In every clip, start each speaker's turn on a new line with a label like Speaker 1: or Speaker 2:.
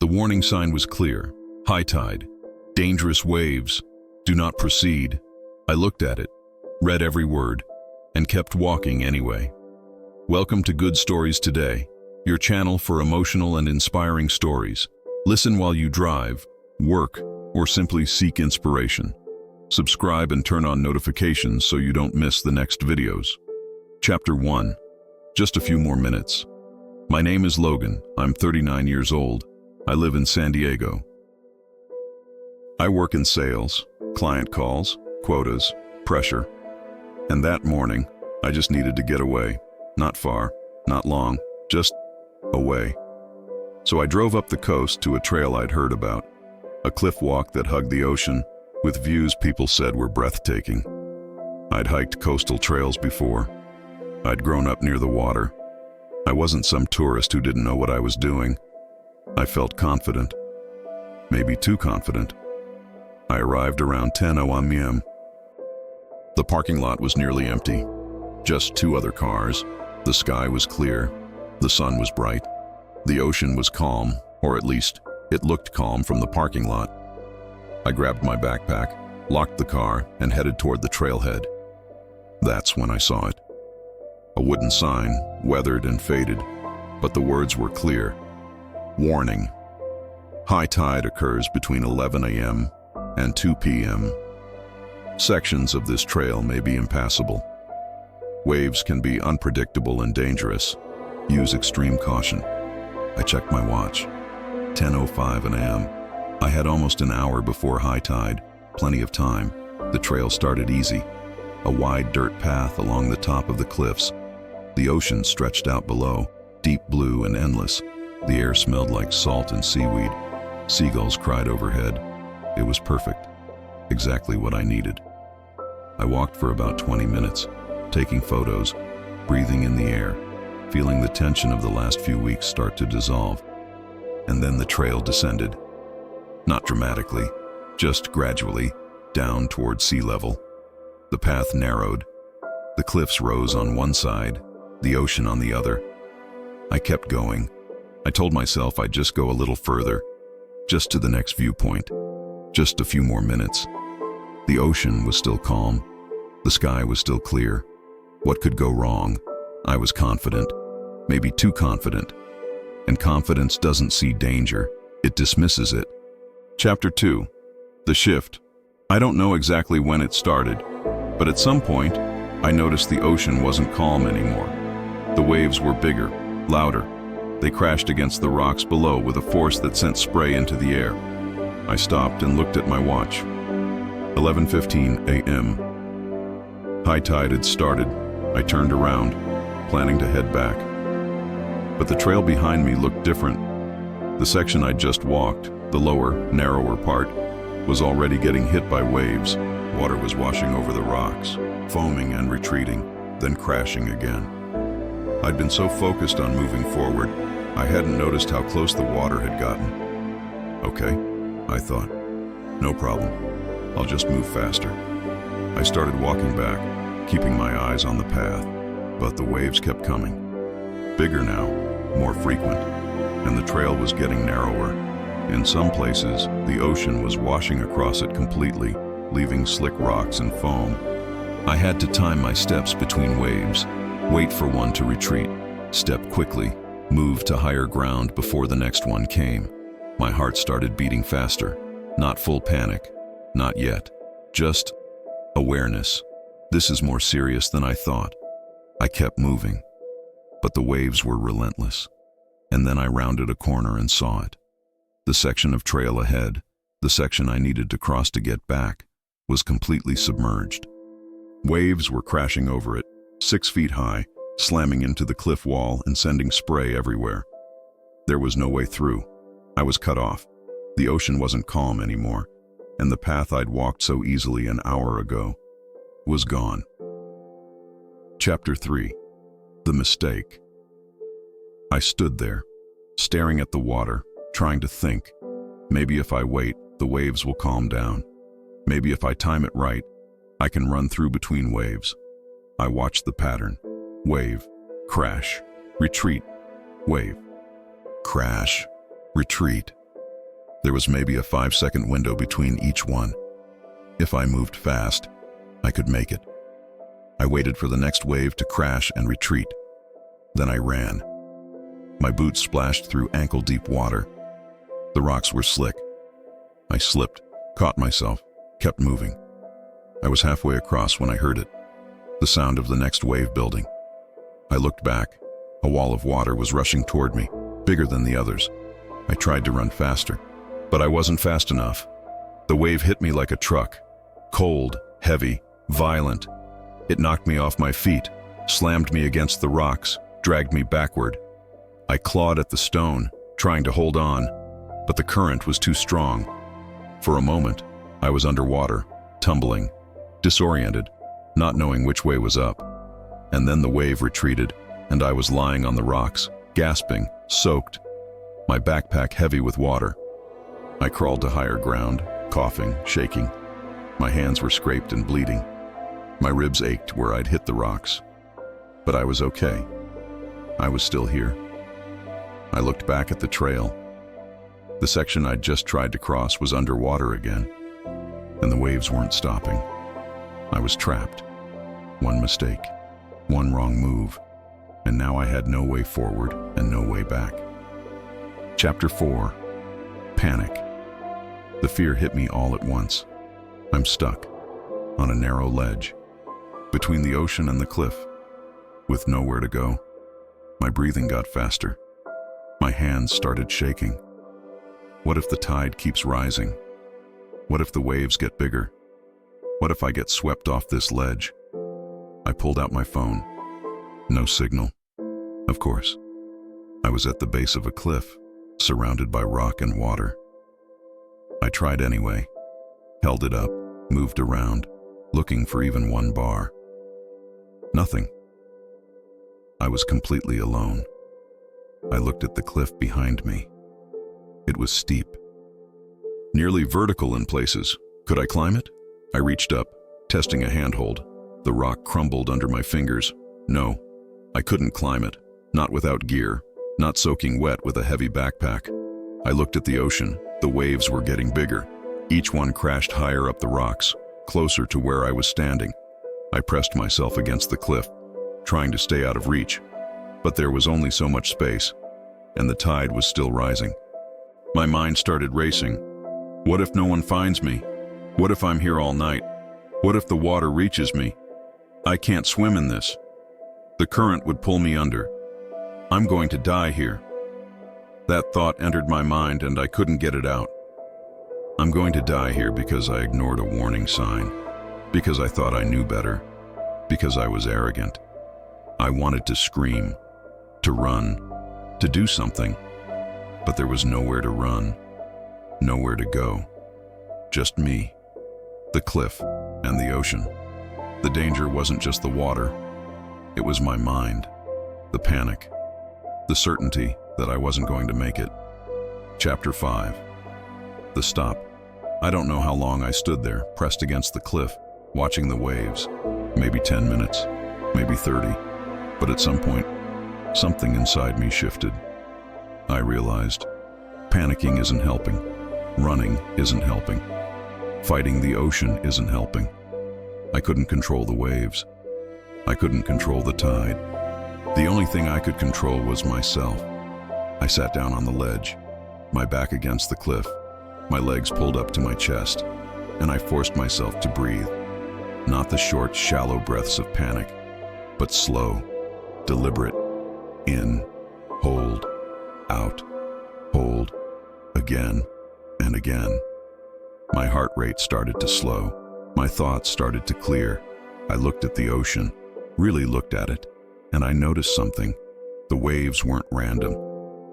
Speaker 1: warning sign was clear: high tide, dangerous waves, do not proceed. I looked at it, read every word, and kept walking anyway. Welcome to Good Stories Today, your channel for emotional and inspiring stories. Listen while you drive, work, or simply seek inspiration. Subscribe and turn on notifications so you don't miss the next videos. Chapter 1. Just a few more minutes. My name is Logan. I'm 39 years old. I live in San Diego. I work in sales, client calls, quotas, pressure. And that morning, I just needed to get away. Not far, not long, just away. So I drove up the coast to a trail I'd heard about. A cliff walk that hugged the ocean, with views people said were breathtaking. I'd hiked coastal trails before. I'd grown up near the water. I wasn't some tourist who didn't know what I was doing. I felt confident. Maybe too confident. I arrived around 10 a.m. The parking lot was nearly empty. Just 2 other cars. The sky was clear. The sun was bright. The ocean was calm, or at least it looked calm from the parking lot. I grabbed my backpack, locked the car, and headed toward the trailhead. That's when I saw it. A wooden sign, weathered and faded, but the words were clear. Warning. High tide occurs between 11 a.m. and 2 p.m. Sections of this trail may be impassable. Waves can be unpredictable and dangerous. Use extreme caution. I checked my watch. 10:05 a.m. I had almost an hour before high tide, plenty of time. The trail started easy. A wide dirt path along the top of the cliffs. The ocean stretched out below, deep blue and endless. The air smelled like salt and seaweed. Seagulls cried overhead. It was perfect. Exactly what I needed. I walked for about 20 minutes, taking photos, breathing in the air, feeling the tension of the last few weeks start to dissolve. And then the trail descended. Not dramatically, just gradually, down toward sea level. The path narrowed. The cliffs rose on one side, the ocean on the other. I kept going. I told myself I'd just go a little further, just to the next viewpoint, just a few more minutes. The ocean was still calm. The sky was still clear. What could go wrong? I was confident, maybe too confident. And confidence doesn't see danger, it dismisses it. Chapter 2. The shift. I don't know exactly when it started, but at some point, I noticed the ocean wasn't calm anymore. The waves were bigger, louder. They crashed against the rocks below with a force that sent spray into the air. I stopped and looked at my watch. 11:15 a.m. High tide had started. I turned around, planning to head back. But the trail behind me looked different. The section I'd just walked, the lower, narrower part, was already getting hit by waves. Water was washing over the rocks, foaming and retreating, then crashing again. I'd been so focused on moving forward, I hadn't noticed how close the water had gotten. Okay, I thought. No problem. I'll just move faster. I started walking back, keeping my eyes on the path, but the waves kept coming. Bigger now, more frequent, and the trail was getting narrower. In some places, the ocean was washing across it completely, leaving slick rocks and foam. I had to time my steps between waves, wait for one to retreat, step quickly, move to higher ground before the next one came. My heart started beating faster. Not full panic, not yet. Just awareness. This is more serious than I thought. I kept moving, but the waves were relentless. And then I rounded a corner and saw it. The section of trail ahead, the section I needed to cross to get back, was completely submerged. Waves were crashing over it, 6 feet high, slamming into the cliff wall and sending spray everywhere. There was no way through. I was cut off. The ocean wasn't calm anymore, and the path I'd walked so easily an hour ago was gone. Chapter 3. The Mistake. I stood there, staring at the water, trying to think. Maybe if I wait, the waves will calm down. Maybe if I time it right, I can run through between waves. I watched the pattern. Wave, crash, retreat, wave, crash, retreat. There was maybe a 5-second window between each one. If I moved fast, I could make it. I waited for the next wave to crash and retreat. Then I ran. My boots splashed through ankle-deep water. The rocks were slick. I slipped, caught myself, kept moving. I was halfway across when I heard it, the sound of the next wave building. I looked back. A wall of water was rushing toward me, bigger than the others. I tried to run faster, but I wasn't fast enough. The wave hit me like a truck, cold, heavy, violent. It knocked me off my feet, slammed me against the rocks, dragged me backward. I clawed at the stone, trying to hold on, but the current was too strong. For a moment, I was underwater, tumbling, disoriented, not knowing which way was up. And then the wave retreated, and I was lying on the rocks, gasping, soaked, my backpack heavy with water. I crawled to higher ground, coughing, shaking. My hands were scraped and bleeding. My ribs ached where I'd hit the rocks. But I was okay. I was still here. I looked back at the trail. The section I'd just tried to cross was underwater again, and the waves weren't stopping. I was trapped. One mistake, one wrong move, and now I had no way forward and no way back. Chapter 4. Panic. The fear hit me all at once. I'm stuck on a narrow ledge between the ocean and the cliff, with nowhere to go. My breathing got faster. My hands started shaking. What if the tide keeps rising? What if the waves get bigger? What if I get swept off this ledge? I pulled out my phone. No signal. Of course. I was at the base of a cliff, surrounded by rock and water. I tried anyway, held it up, moved around, looking for even one bar. Nothing. I was completely alone. I looked at the cliff behind me. It was steep, nearly vertical in places. Could I climb it? I reached up, testing a handhold. The rock crumbled under my fingers. No, I couldn't climb it, not without gear, not soaking wet with a heavy backpack. I looked at the ocean. The waves were getting bigger. Each one crashed higher up the rocks, closer to where I was standing. I pressed myself against the cliff, trying to stay out of reach. But there was only so much space, and the tide was still rising. My mind started racing. What if no one finds me? What if I'm here all night? What if the water reaches me? I can't swim in this. The current would pull me under. I'm going to die here. That thought entered my mind and I couldn't get it out. I'm going to die here because I ignored a warning sign, because I thought I knew better, because I was arrogant. I wanted to scream, to run, to do something, but there was nowhere to run, nowhere to go. Just me, the cliff, and the ocean. The danger wasn't just the water. It was my mind, the panic, the certainty that I wasn't going to make it. Chapter 5. The stop. I don't know how long I stood there, pressed against the cliff, watching the waves. Maybe 10 minutes, maybe 30. But at some point, something inside me shifted. I realized panicking isn't helping. Running isn't helping. Fighting the ocean isn't helping. I couldn't control the waves. I couldn't control the tide. The only thing I could control was myself. I sat down on the ledge, my back against the cliff, my legs pulled up to my chest, and I forced myself to breathe. Not the short, shallow breaths of panic, but slow, deliberate. In, hold, out, hold, again and again. My heart rate started to slow. My thoughts started to clear. I looked at the ocean, really looked at it, and I noticed something. The waves weren't random.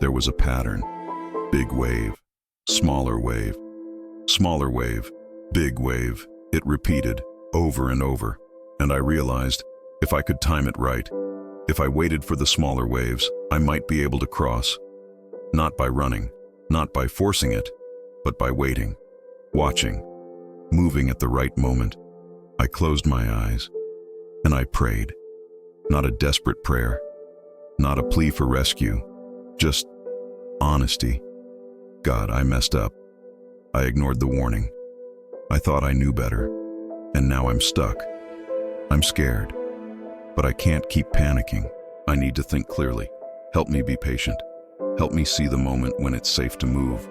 Speaker 1: There was a pattern. Big wave, smaller wave, smaller wave, big wave. It repeated over and over, and I realized if I could time it right, if I waited for the smaller waves, I might be able to cross. Not by running, not by forcing it, but by waiting, watching, moving at the right moment. I closed my eyes, and I prayed. Not a desperate prayer, not a plea for rescue, just honesty. God, I messed up. I ignored the warning. I thought I knew better, and now I'm stuck. I'm scared, but I can't keep panicking. I need to think clearly. Help me be patient. Help me see the moment when it's safe to move.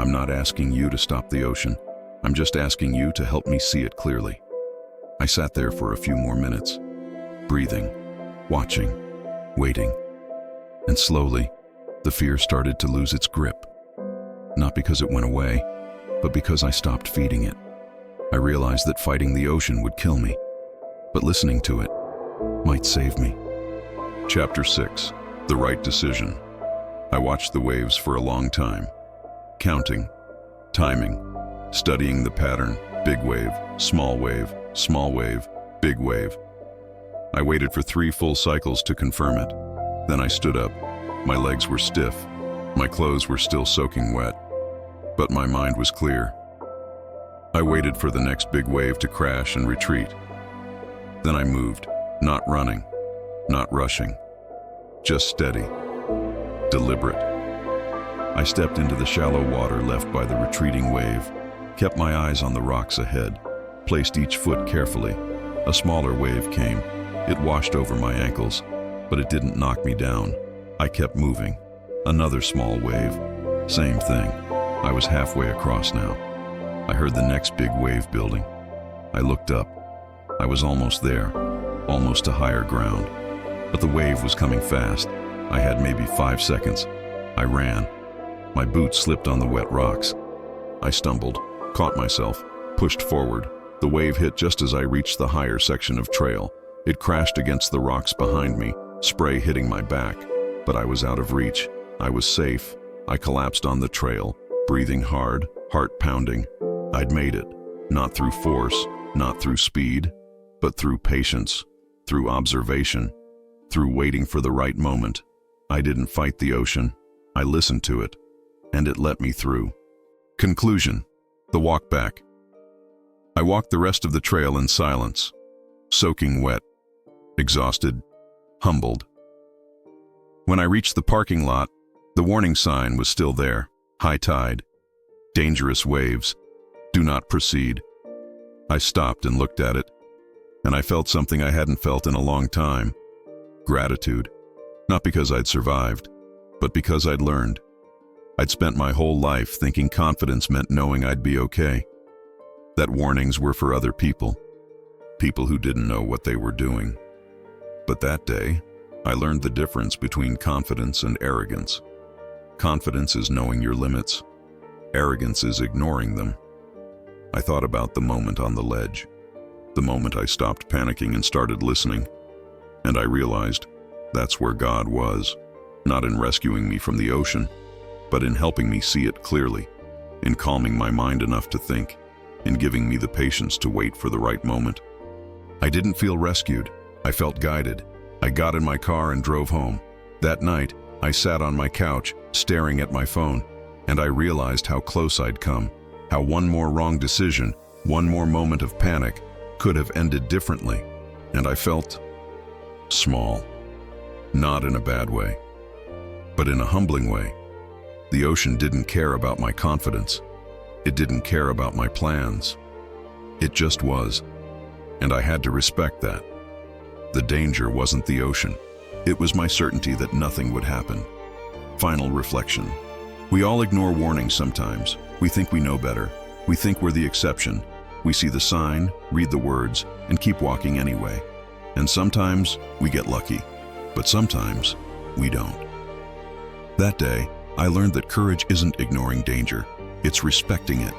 Speaker 1: I'm not asking you to stop the ocean. I'm just asking you to help me see it clearly. I sat there for a few more minutes, breathing, watching, waiting. And slowly, the fear started to lose its grip. Not because it went away, but because I stopped feeding it. I realized that fighting the ocean would kill me, but listening to it might save me. Chapter 6. The Right Decision. I watched the waves for a long time, counting, timing, studying the pattern: big wave, small wave, small wave, big wave. I waited for 3 full cycles to confirm it. Then I stood up. My legs were stiff. My clothes were still soaking wet, but my mind was clear. I waited for the next big wave to crash and retreat. Then I moved, not running, not rushing, just steady, deliberate. I stepped into the shallow water left by the retreating wave, kept my eyes on the rocks ahead, placed each foot carefully. A smaller wave came. It washed over my ankles, but it didn't knock me down. I kept moving. Another small wave. Same thing. I was halfway across now. I heard the next big wave building. I looked up. I was almost there, almost to higher ground. But the wave was coming fast. I had maybe 5 seconds. I ran. My boots slipped on the wet rocks. I stumbled, caught myself, pushed forward. The wave hit just as I reached the higher section of trail. It crashed against the rocks behind me, spray hitting my back. But I was out of reach. I was safe. I collapsed on the trail, breathing hard, heart pounding. I'd made it, not through force, not through speed, but through patience, through observation, through waiting for the right moment. I didn't fight the ocean. I listened to it, and it let me through. Conclusion. The walk back. I walked the rest of the trail in silence, soaking wet, exhausted, humbled. When I reached the parking lot, the warning sign was still there: high tide, dangerous waves, do not proceed. I stopped and looked at it, and I felt something I hadn't felt in a long time: gratitude. Not because I'd survived, but because I'd learned. I'd spent my whole life thinking confidence meant knowing I'd be okay, that warnings were for other people who didn't know what they were doing. But that day, I learned the difference between confidence and arrogance. Confidence is knowing your limits. Arrogance is ignoring them. I thought about the moment on the ledge, the moment I stopped panicking and started listening, and I realized that's where God was, not in rescuing me from the ocean, but in helping me see it clearly, in calming my mind enough to think, in giving me the patience to wait for the right moment. I didn't feel rescued. I felt guided. I got in my car and drove home. That night, I sat on my couch, staring at my phone, and I realized how close I'd come, how one more wrong decision, one more moment of panic, could have ended differently. And I felt small. Not in a bad way, but in a humbling way. The ocean didn't care about my confidence. It didn't care about my plans. It just was, and I had to respect that. The danger wasn't the ocean. It was my certainty that nothing would happen. Final reflection. We all ignore warnings sometimes. We think we know better. We think we're the exception. We see the sign, read the words, and keep walking anyway. And sometimes we get lucky, but sometimes we don't. That day, I learned that courage isn't ignoring danger. It's respecting it.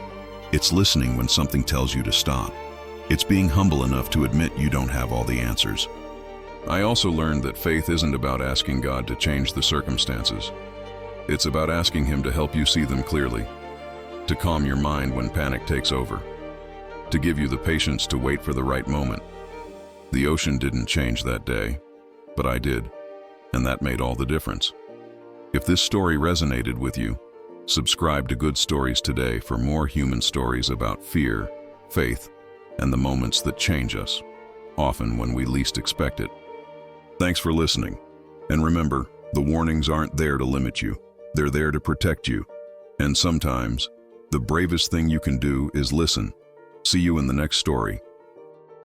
Speaker 1: It's listening when something tells you to stop. It's being humble enough to admit you don't have all the answers. I also learned that faith isn't about asking God to change the circumstances. It's about asking Him to help you see them clearly, to calm your mind when panic takes over, to give you the patience to wait for the right moment. The ocean didn't change that day, but I did, and that made all the difference. If this story resonated with you, subscribe to Good Stories today for more human stories about fear, faith, and the moments that change us, often when we least expect it. Thanks for listening. And remember, the warnings aren't there to limit you. They're there to protect you. And sometimes, The bravest thing you can do is listen. See you in the next story.